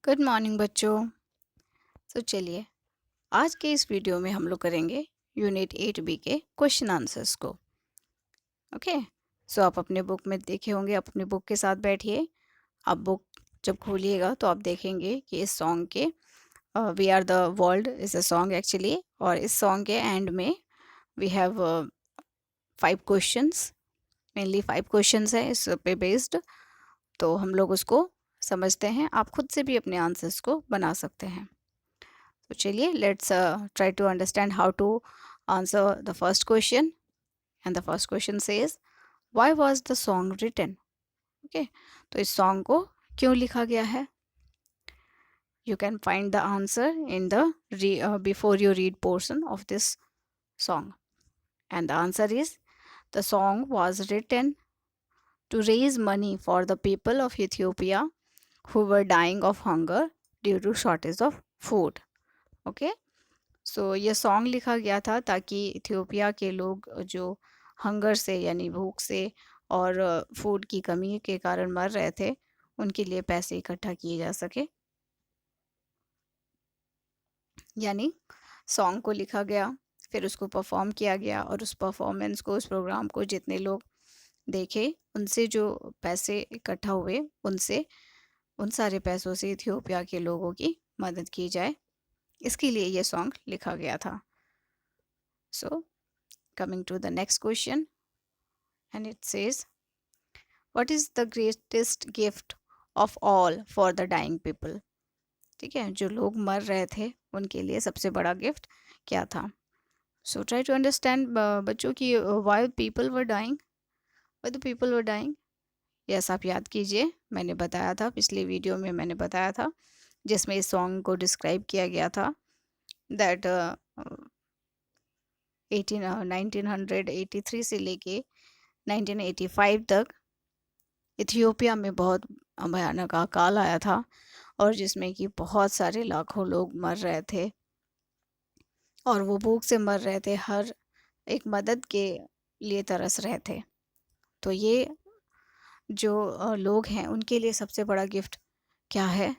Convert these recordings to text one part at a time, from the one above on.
Good morning बच्चों। चलिए आज के इस वीडियो में हम लोग करेंगे यूनिट 8 बी के क्वेश्चन आंसर्स को। ओके। आप अपने बुक में देखे होंगे, अपने बुक के साथ बैठिए। आप बुक जब खोलिएगा तो आप देखेंगे कि इस सॉन्ग के we are the world is a song actually, और इस सॉन्ग के एंड में we have 5 questions, mainly 5 questions है इस पे बेस्ड। तो हम लोग उसको समझते हैं, आप खुद से भी अपने आंसर्स को बना सकते हैं। तो चलिए let's try to understand how to answer the first question. And the first question says why was the song written. Okay, तो इस सॉन्ग को क्यों लिखा गया है? You can find the answer in the before you read portion of this song. And the answer is the song was written to raise money for the people of Ethiopia who were dying of hunger due to shortage of food. Okay, ये song लिखा गया था ताकि Ethiopia के लोग जो hunger से यानी भूख से और फूड की कमी के कारण मर रहे थे, उनके लिए पैसे इकट्ठा किए जा सके। यानी सॉन्ग को लिखा गया, फिर उसको परफॉर्म किया गया, और उस परफॉर्मेंस को, उस प्रोग्राम को जितने लोग देखे, उनसे जो पैसे इकट्ठा हुए, उनसे उन सारे पैसों से इथियोपिया के लोगों की मदद की जाए, इसके लिए ये सॉन्ग लिखा गया था। So coming to the next question, and it says what is the greatest gift of all for the dying people. ठीक है, जो लोग मर रहे थे उनके लिए सबसे बड़ा गिफ्ट क्या था? सो ट्राई टू अंडरस्टैंड बच्चों की why people were dying, why the people were dying. Yes, आप याद कीजिए, मैंने बताया था पिछले वीडियो में, मैंने बताया था जिसमें इस सॉन्ग को डिस्क्राइब किया गया था दैट 1983 से लेके 1985 तक इथियोपिया में बहुत भयानक अकाल आया था, और जिसमें कि बहुत सारे लाखों लोग मर रहे थे और वो भूख से मर रहे थे, हर एक मदद के लिए तरस रहे थे। तो ये जो लोग हैं उनके लिए सबसे बड़ा गिफ्ट क्या है?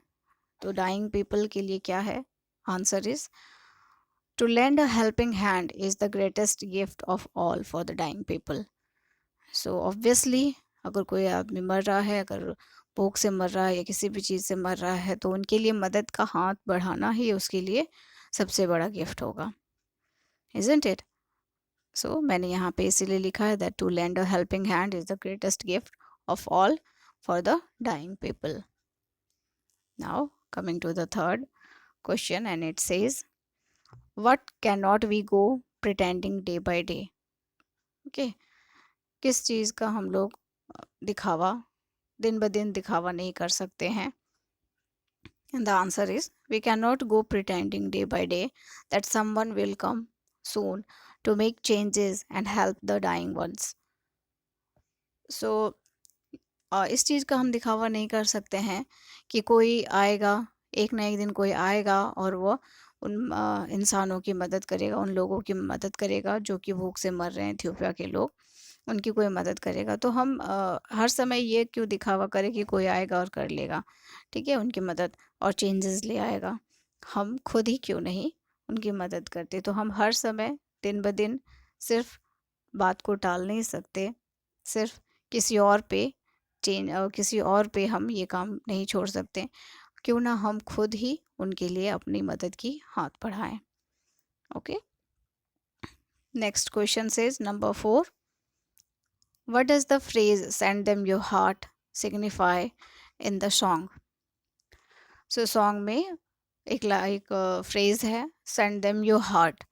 तो डाइंग पीपल के लिए क्या है? Answer is to lend a helping hand is the greatest gift of all for the dying people. So obviously अगर कोई आदमी मर रहा है, अगर भूख से मर रहा है या किसी भी चीज़ से मर रहा है, तो उनके लिए मदद का हाथ बढ़ाना ही उसके लिए सबसे बड़ा गिफ्ट होगा, isn't it? So मैंने यहाँ पे इसीलिए लिखा है that to lend a helping hand is the greatest gift of all for the dying people. Now coming to the third question, and it says what cannot we go pretending day by day. Okay, किस चीज़ का हम लोग दिखावा दिन ब दिन दिखावा नहीं कर सकते हैं? And the answer is we cannot go pretending day by day that someone will come soon to make changes and help the dying ones. So इस चीज़ का हम दिखावा नहीं कर सकते हैं कि कोई आएगा, एक ना एक दिन कोई आएगा और वो उन इंसानों की मदद करेगा, उन लोगों की मदद करेगा जो कि भूख से मर रहे हैं, इथियोपिया के लोग, उनकी कोई मदद करेगा। तो हम हर समय ये क्यों दिखावा करें कि कोई आएगा और कर लेगा, ठीक है, उनकी मदद और चेंजेस ले आएगा। हम खुद ही क्यों नहीं उनकी मदद करते? तो हम हर समय दिन ब दिन सिर्फ बात को टाल नहीं सकते, सिर्फ किसी और पे किसी और पे हम ये काम नहीं छोड़ सकते। क्यों ना हम खुद ही उनके लिए अपनी मदद की हाथ बढ़ाएं। Okay, next question says number 4, what does the phrase send them your heart signify in the song. Song में एक फ्रेज है सेंड देम योर हार्ट,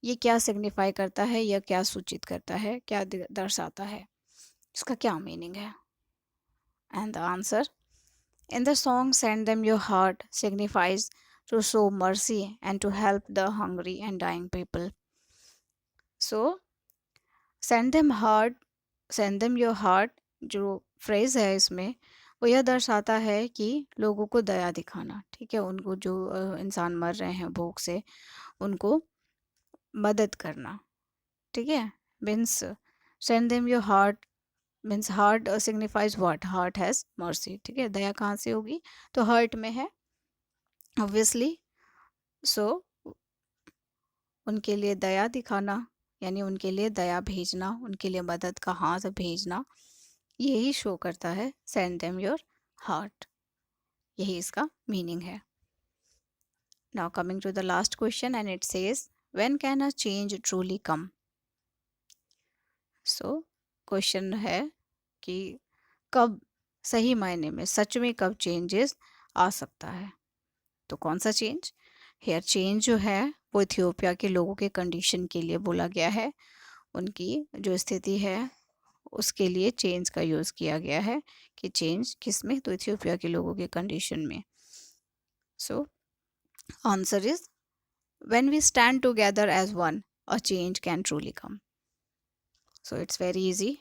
ये क्या सिग्निफाई करता है या क्या सूचित करता है, क्या दर्शाता है, इसका क्या मीनिंग है? And the answer in the song Send Them Your Heart signifies to show mercy and to help the hungry and dying people. So send them your heart जो फ्रेज है इसमें, वो यह दर्शाता है कि लोगों को दया दिखाना, ठीक है, उनको जो इंसान मर रहे हैं भूख से, उनको मदद करना, ठीक है। Means send them your heart means heart signifies what? Heart has mercy, ठीक है। दया कहाँ से होगी? तो हार्ट में है ऑब्वियसली। सो उनके लिए दया दिखाना, यानी उनके लिए दया भेजना, उनके लिए मदद का हाथ भेजना, यही शो करता है सेंड देम योर हार्ट। यही इसका मीनिंग है। Now coming to the last question and it says when can a change truly come. So question है कि कब सही मायने में सच में कब चेंजेस आ सकता है। तो कौन सा चेंज? हेयर चेंज जो है वो इथियोपिया के लोगों के कंडीशन के लिए बोला गया है। उनकी जो स्थिति है उसके लिए चेंज का यूज़ किया गया है कि चेंज किस में? तो इथियोपिया के लोगों के कंडीशन में। So answer is when we stand together as one a change can truly come. So it's very easy.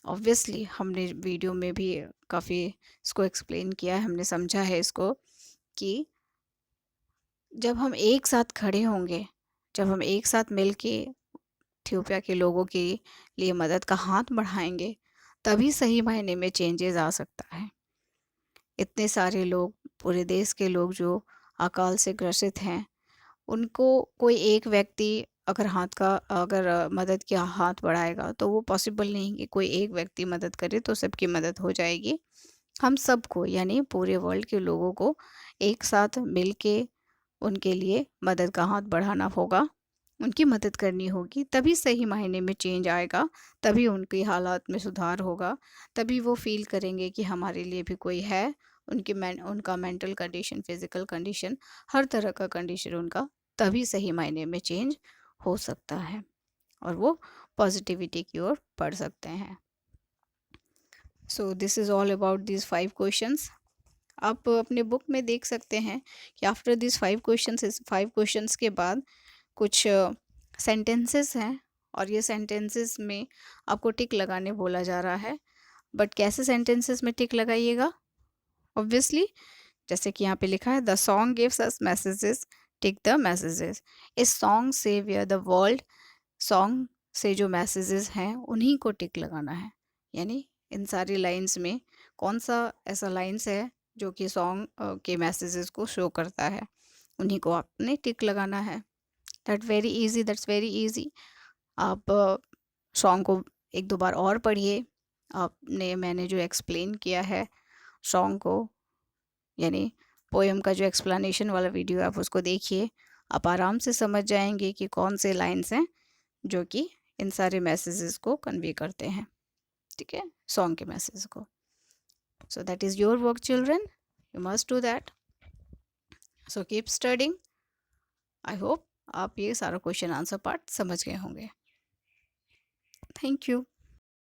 Obviously हमने वीडियो में भी काफ़ी इसको एक्सप्लेन किया है, हमने समझा है इसको कि जब हम एक साथ खड़े होंगे, जब हम एक साथ मिल के इथियोपिया के लोगों के लिए मदद का हाथ बढ़ाएंगे, तभी सही मायने में चेंजेस आ सकता है। इतने सारे लोग, पूरे देश के लोग जो अकाल से ग्रसित हैं, उनको कोई एक व्यक्ति अगर मदद का हाथ बढ़ाएगा तो वो पॉसिबल नहीं कि कोई एक व्यक्ति मदद करे तो सबकी मदद हो जाएगी। हम सबको, यानी पूरे वर्ल्ड के लोगों को एक साथ मिल के उनके लिए मदद का हाथ बढ़ाना होगा, उनकी मदद करनी होगी, तभी सही मायने में चेंज आएगा, तभी उनकी हालात में सुधार होगा, तभी वो फील करेंगे कि हमारे लिए भी कोई है। उनका मेंटल कंडीशन, फिजिकल कंडीशन, हर तरह का कंडीशन उनका तभी सही मायने में चेंज हो सकता है और वो पॉजिटिविटी की ओर बढ़ सकते हैं। So this is all about this 5 questions. आप अपने बुक में देख सकते हैं कि आफ्टर दिस 5 क्वेश्चंस, इस 5 क्वेश्चंस के बाद कुछ सेंटेंसेस हैं और ये सेंटेंसेस में आपको टिक लगाने बोला जा रहा है। बट कैसे सेंटेंसेस में टिक लगाइएगा? ऑब्वियसली जैसे कि यहाँ पे लिखा है the song gives us messages, tick the messages. इस सॉन्ग से we are the world, song से जो मैसेजेस हैं उन्हीं को टिक लगाना है। यानी इन सारी लाइंस में कौन सा ऐसा लाइंस है जो कि सॉन्ग के मैसेजेस को शो करता है, उन्हीं को आपने टिक लगाना है। That's very easy. आप सॉन्ग को एक दो बार और पढ़िए। मैंने जो एक्सप्लेन किया है सॉन्ग को, यानी पोएम का जो एक्सप्लेनेशन वाला वीडियो है, आप उसको देखिए। आप आराम से समझ जाएंगे कि कौन से लाइन्स हैं जो कि इन सारे मैसेजेस को कन्वे करते हैं, ठीक है, सॉन्ग के मैसेज को। So that is your work children, you must do that. So keep studying. I hope आप ये सारा क्वेश्चन आंसर पार्ट समझ गए होंगे। Thank you.